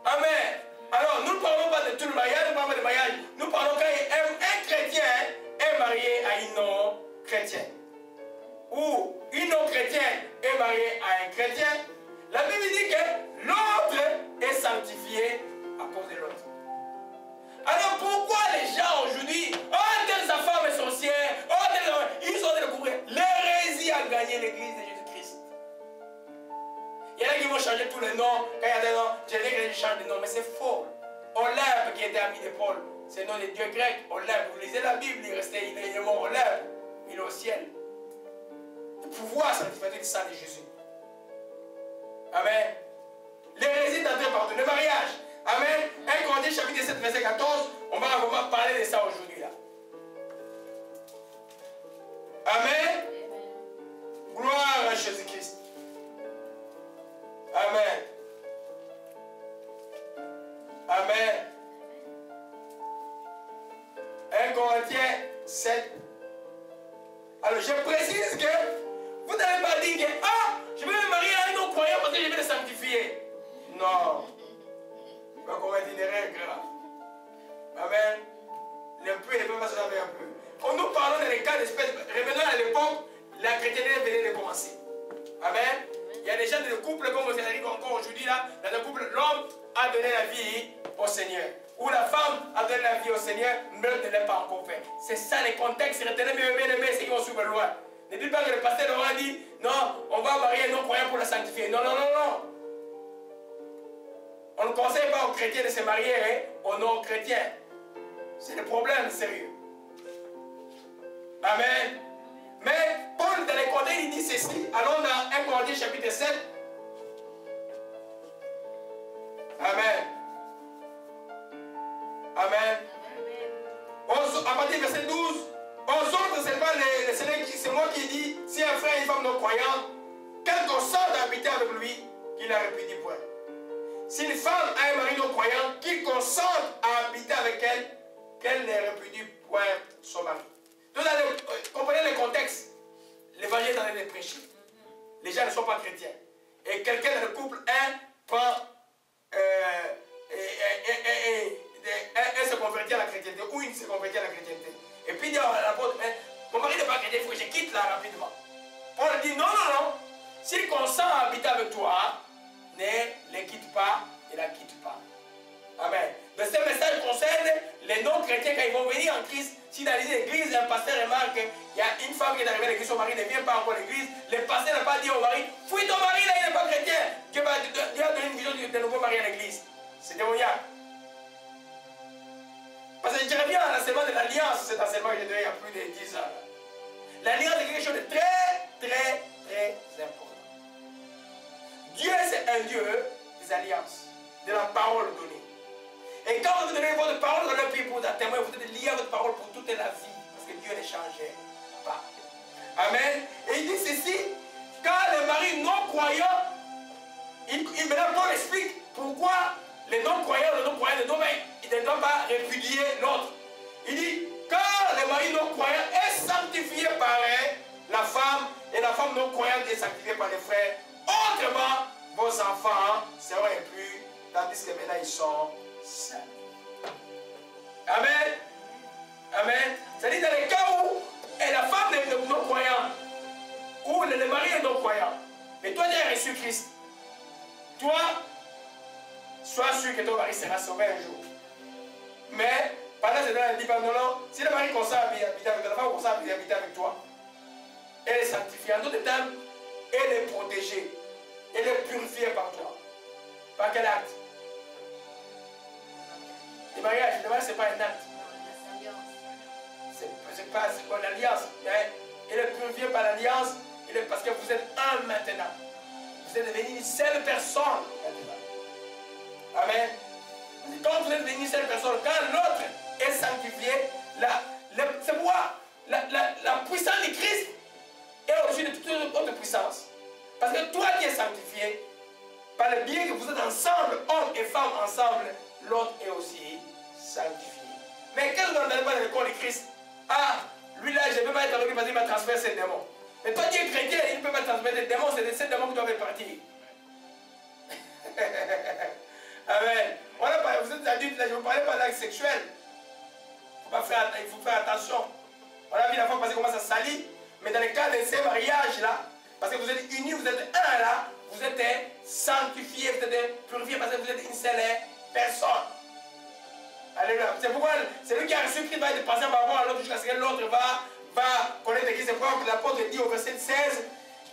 Amen. Alors, nous ne parlons pas de tout le mariage, nous ne parlons pas de mariage. Nous parlons qu'un chrétien est marié à une non-chrétienne. Ou une non-chrétienne est mariée à un chrétien. La Bible dit que l'autre est sanctifié à cause de l'autre. Alors pourquoi les gens aujourd'hui, oh telle sa femme est sorcière, oh telle, ils ont découvert l'hérésie a gagné l'église de Jésus-Christ. Il y en a qui vont changer tous les noms, quand il y a des noms, j'ai dit qu'ils changent de nom, mais c'est faux. Olympe qui était ami de Paul, c'est le nom des dieux grecs, Olympe, vous lisez la Bible, il est mort Olympe, il est au ciel. Le pouvoir sanctificateur du sang de Jésus. Amen. L'hérésie est entrée partout, le mariage. Amen. 1 Corinthiens chapitre 7, verset 14. On va vraiment parler de ça aujourd'hui là. Amen. Gloire à Jésus-Christ. Amen. Amen. 1 Corinthiens 7. Alors je précise que vous n'avez pas dit que je vais me marier à un non-croyant parce que je vais le sanctifier. Non. On va commettre une erreur grave. Amen. L'impur ne peut pas se laver un peu. Quand nous parlons des cas d'espèce, revenons à l'époque, la chrétienté venait de commencer. Amen. Il y a des gens de couple, comme vous avez dit encore aujourd'hui, là, dans un couple, l'homme a donné la vie au Seigneur. Ou la femme a donné la vie au Seigneur, mais ne l'a pas encore fait. C'est ça les contextes. Retenez bien aimés, c'est qu'ils vont suivre loin. Ne dites pas que le pasteur leur a dit, non, on va marier un non-croyant pour la sanctifier. Non, non, non, non. On ne conseille pas aux chrétiens de se marier aux non-chrétiens. C'est le problème sérieux. Amen. Mais Paul, dans les Corinthiens, il dit ceci. Allons dans 1 Corinthiens chapitre 7. Amen. Amen. À partir du verset 12. Aux autres, c'est moi qui dis, si un frère et une femme non-croyants, quel qu'on sorte d'habiter avec lui, qu'il la répudie point. Si une femme a un mari non-croyant, qu'il consente à habiter avec elle, qu'elle ne répudie point son mari. Donc, comprenez le contexte. L'évangile est en train de prêcher. Les gens ne sont pas chrétiens. Et quelqu'un dans le couple, prend se convertit à la chrétienté, ou il se convertit à la chrétienté. Et puis il dit à l'apôtre, mon mari n'est pas chrétien, il faut que je quitte là rapidement. Paul dit, non, non, non. S'il consent à habiter avec toi, ne les quitte pas et la quitte pas. Amen. Mais ce message concerne les non-chrétiens quand ils vont venir en Christ. Si dans l'église, un pasteur remarque qu'il y a une femme qui est arrivée à l'église, son mari ne vient pas encore à l'église, le pasteur n'a pas dit au mari, fuis ton mari là, il n'est pas chrétien. Dieu va donner une vision de nouveau mari à l'église. C'est démoniaque. Parce que je reviens à l'enseignement de l'alliance, cet enseignement que j'ai donné il y a plus de 10 ans. L'alliance est quelque chose de très, très, très important. Dieu, c'est un Dieu des alliances, de la parole donnée. Et quand vous donnez votre parole dans le pays pour un témoin, vous êtes lié à votre parole pour toute la vie. Parce que Dieu ne changeait pas. Amen. Et il dit ceci, quand le mari non-croyant, maintenant Paul explique pourquoi les non-croyants ne doivent pas répudier l'autre. Il dit, quand le mari non-croyant est sanctifié par la femme, et la femme non-croyante est sanctifiée par les frères, autrement, vos enfants seront impurs, tandis que maintenant ils sont saints. Amen. Amen. C'est-à-dire dans les cas où la femme est non-croyante, ou le mari est non-croyant, mais toi tu as reçu Christ, toi, sois sûr que ton mari sera sauvé un jour. Mais pendant ce temps, elle dit pas non, non, si le mari consent à habiter avec toi, la femme consent à habiter avec toi, elle est sanctifiée. En d'autres termes, elle est protégée. Elle est purifiée par toi. Par quel acte? Le mariage, ce n'est pas un acte. C'est pas une alliance. Elle est purifiée par l'alliance parce que vous êtes un maintenant. Vous êtes devenu une seule personne maintenant. Amen. Quand vous êtes devenu une seule personne, quand l'autre est sanctifié, c'est pourquoi la puissance de Christ est au-dessus de toute autre puissance. Parce que toi qui es sanctifié, par le bien que vous êtes ensemble, hommes et femmes ensemble, l'autre est aussi sanctifié. Mais qu'est-ce que vous n'entendez pas dans le corps de Christ? Ah, lui là, je ne peux pas être avec lui parce qu'il m'a transféré ces démons. Mais toi qui es chrétien, il ne peut pas transmettre des démons, c'est de ces démons qui doivent partir. Amen. je ne parlais pas d'acte sexuel. Il faut faire attention. On a vu la fois passée comment ça salit. Mais dans le cas de ces mariages-là, parce que vous êtes unis, vous êtes un là, vous êtes sanctifiés, vous êtes purifiés parce que vous êtes une seule personne. Alléluia. C'est pourquoi celui qui a reçu Christ va être passé par rapport à l'autre jusqu'à ce que l'autre va connaître Christ. C'est pourquoi l'apôtre dit au verset 16,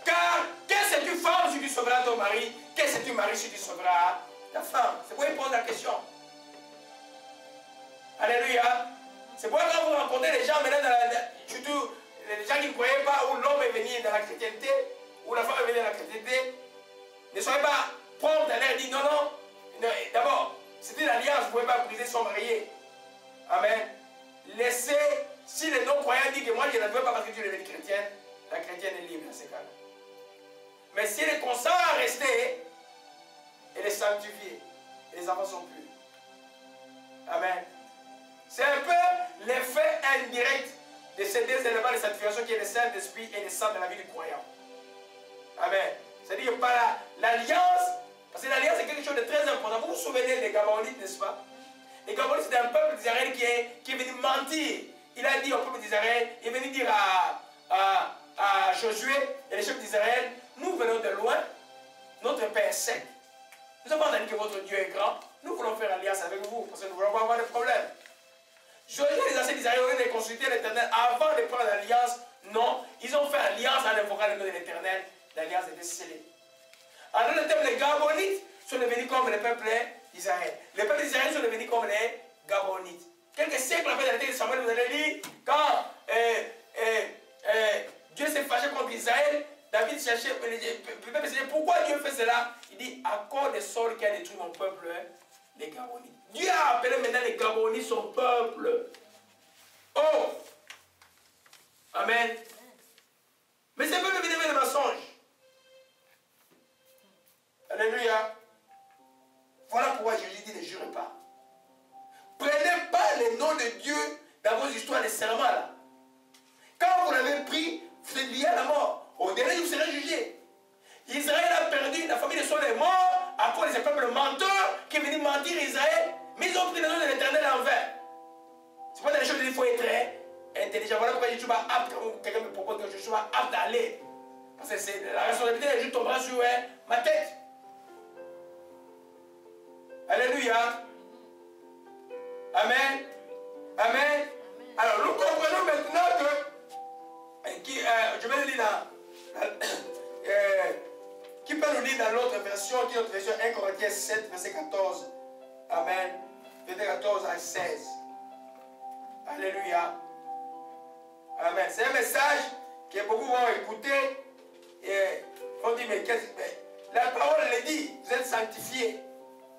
car qu'est-ce que tu femme si tu sauveras ton mari? Qu'est-ce que tu mari si tu sauveras ta femme? C'est pourquoi il pose la question. Alléluia. C'est pourquoi quand vous rencontrez les gens maintenant, surtout les gens qui ne croyaient pas, où l'homme est venu dans la chrétienté, où la femme est venue dans la chrétienté, ne soyez pas prompts à leur dire non, non. D'abord, c'était l'alliance, vous ne pouvez pas briser son marié. Amen. Laissez, si les non-croyants disent que moi je ne veux pas parce que tu es une chrétienne, la chrétienne est libre dans ces cas-là. Mais si elle est consent à rester, elle est sanctifiée. Et les enfants sont purs. Amen. C'est un peu l'effet indirect de ces deux éléments de sanctification qui est le Saint-Esprit et le sang de la vie du croyant. Amen. C'est-à-dire que par l'alliance, parce que l'alliance est quelque chose de très important. Vous vous souvenez des Gabonites, n'est-ce pas? Les Gabonites, c'est un peuple d'Israël qui est venu mentir. Il a dit au peuple d'Israël, il est venu dire à Josué et les chefs d'Israël, nous venons de loin, notre Père sait. Nous avons entendu que votre Dieu est grand, nous voulons faire alliance avec vous, parce que nous voulons pas avoir de problème. Josué et les anciens d'Israël ont de consulter l'Éternel avant de prendre l'alliance. Non, ils ont fait alliance en invoquant le nom de l'Éternel. L'alliance était scellée. Alors le terme, les Gabonites sont devenus comme le peuple d'Israël. Les peuples d'Israël sont devenus comme les Gabonites. Quelques siècles après la tête de Samuel, vous allez lire, quand Dieu s'est fâché contre Israël, David cherchait, le peuple s'est dit, pourquoi Dieu fait cela? Il dit, à cause de Saul qui a détruit mon peuple, les Gabonites. Dieu a appelé maintenant les Gabonites son peuple. Oh! Amen. Mais c'est pas évidemment le mensonge. Alléluia. Voilà pourquoi Jésus dit ne jurez pas. Prenez pas le nom de Dieu dans vos histoires de serments là. Quand vous l'avez pris, vous êtes lié à la mort. Au dernier, vous serez jugé. Israël a perdu, la famille de Saul est morte à cause de ces peuples menteurs qui est venu mentir Israël, mais ils ont pris le nom de l'Éternel en vain. C'est pas des choses qu'il faut être intelligent. Voilà pourquoi je ne suis pas apte, quand quelqu'un me propose que je ne suis pas apte d'aller. Parce que c'est la responsabilité de juste tombera sur ma tête. Alléluia. Amen. Amen. Alors nous comprenons maintenant que, je vais le lire qui peut nous lire dans l'autre version, qui est notre version 1 Corinthiens 7, verset 14. Amen. Verset 14 à 16. Alléluia. Amen. C'est un message que beaucoup vont écouter et vont dire, mais la parole le dit, vous êtes sanctifiés.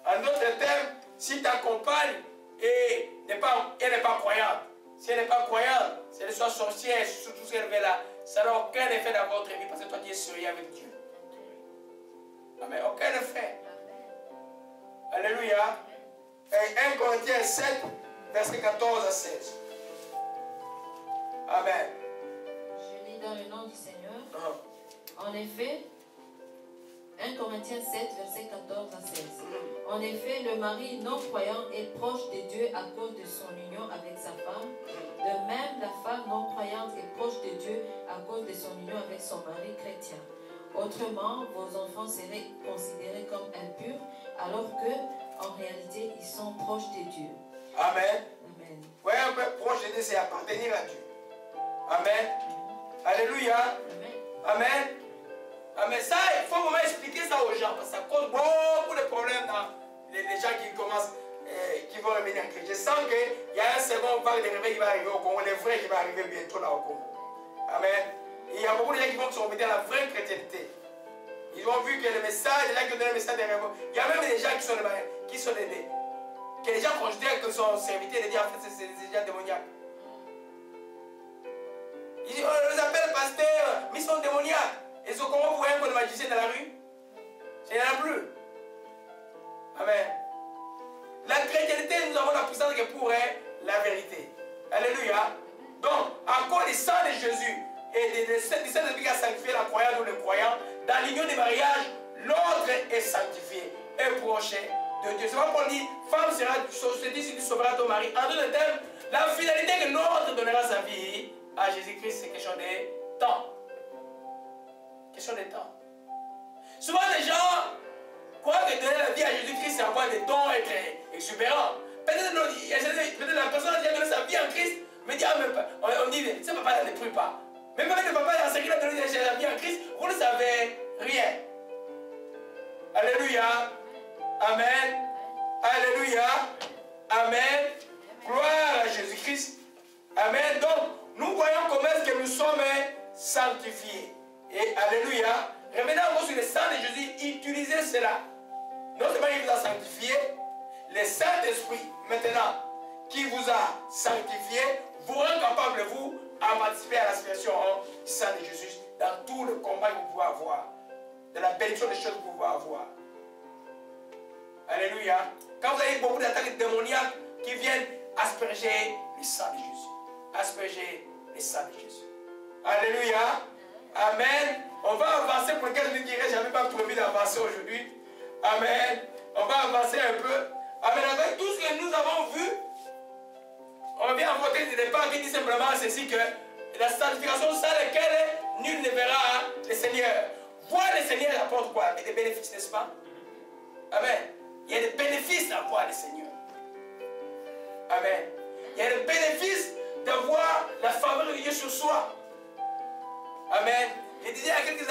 En d'autres termes, si ta compagne elle n'est pas croyante, si elle n'est pas croyante, si elle soit sorcière, sur tout ce qu'elle fait là, ça n'a aucun effet dans votre vie parce que toi tu es sérieux avec Dieu. Amen. Aucun effet. Alléluia. Et 1 Corinthiens 7, verset 14 à 16. Amen. Je lis dans le nom du Seigneur. En effet, 1 Corinthiens 7, verset 14 à 16. En effet, le mari non-croyant est proche de Dieu à cause de son union avec sa femme. De même, la femme non-croyante est proche de Dieu à cause de son union avec son mari chrétien. Autrement, vos enfants seraient considérés comme impurs, alors que, en réalité, ils sont proches de Dieu. Amen. Amen. Oui, un peu proche de Dieu, c'est appartenir à Dieu. Amen. Alléluia. Amen. Amen. Amen. Ça, il faut vraiment expliquer ça aux gens, parce que ça cause beaucoup de problèmes dans les gens qui commencent, qui vont revenir en Christ. Je sens qu'il y a un second vague de réveil qui va arriver au Congo, les vrais qui va arriver bientôt là au Congo. Amen. Et il y a beaucoup de gens qui vont se remettre à la vraie chrétienté. Ils ont vu que le message, les gens qui ont donné le message des réveils, il y a même des gens qui sont aidés. Que les gens considèrent que son serviteur, ils disent en fait c'est des gens démoniaques. On les appelle pasteurs, mais ils sont démoniaques. Et ce comment vous voyez un peu de magicien dans la rue? Il n'y en a plus. Amen. La chrétienté, nous avons la puissance que pour la vérité. Alléluia. Donc, à cause du sang de Jésus et du Saint-Esprit qui a sanctifié la croyante ou le croyant, dans l'union des mariages, l'autre est sanctifié, est proche de Dieu. C'est pas pour dire, femme sera, se dit si tu sauveras ton mari. En d'autres termes, la finalité que l'autre donnera sa vie à Jésus-Christ, c'est question de temps. Question de temps. Souvent les gens croient que donner la vie à Jésus-Christ, c'est avoir des dons exubérants. Peut-être la personne qui a donné sa vie en Christ me dit, ah, mais on dit, ce papa ne prie pas. Mais même le papa a enseigné la donné sa vie en Christ, vous ne savez rien. Alléluia. Amen. Alléluia. Amen. Gloire à Jésus-Christ. Amen. Donc, nous voyons comment est-ce que nous sommes sanctifiés. Et alléluia. Revenons sur le sang de Jésus, utilisez cela. Non seulement il vous a sanctifié, le Saint-Esprit, maintenant, qui vous a sanctifié, vous rend capable, vous, à participer à l'aspiration du sang de Jésus dans tout le combat que vous pouvez avoir, dans la bénédiction des choses que vous pouvez avoir. Alléluia. Quand vous avez beaucoup d'attaques démoniaques qui viennent asperger le sang de Jésus. Asperger le sang de Jésus. Alléluia. Amen. On va avancer pour lequel je dirais, je n'avais pas prévu d'avancer aujourd'hui. Amen. On va avancer un peu. Amen. Avec tout ce que nous avons vu, on vient en voter de départ qui dit simplement ceci que la sanctification sans laquelle nul ne verra le Seigneur. Voir le Seigneur apporte quoi? Des bénéfices, n'est-ce pas? Amen. Il y a des bénéfices à voir le Seigneur. Amen. Il y a des bénéfices d'avoir la faveur de Dieu sur soi. Amen. Je disais à quelques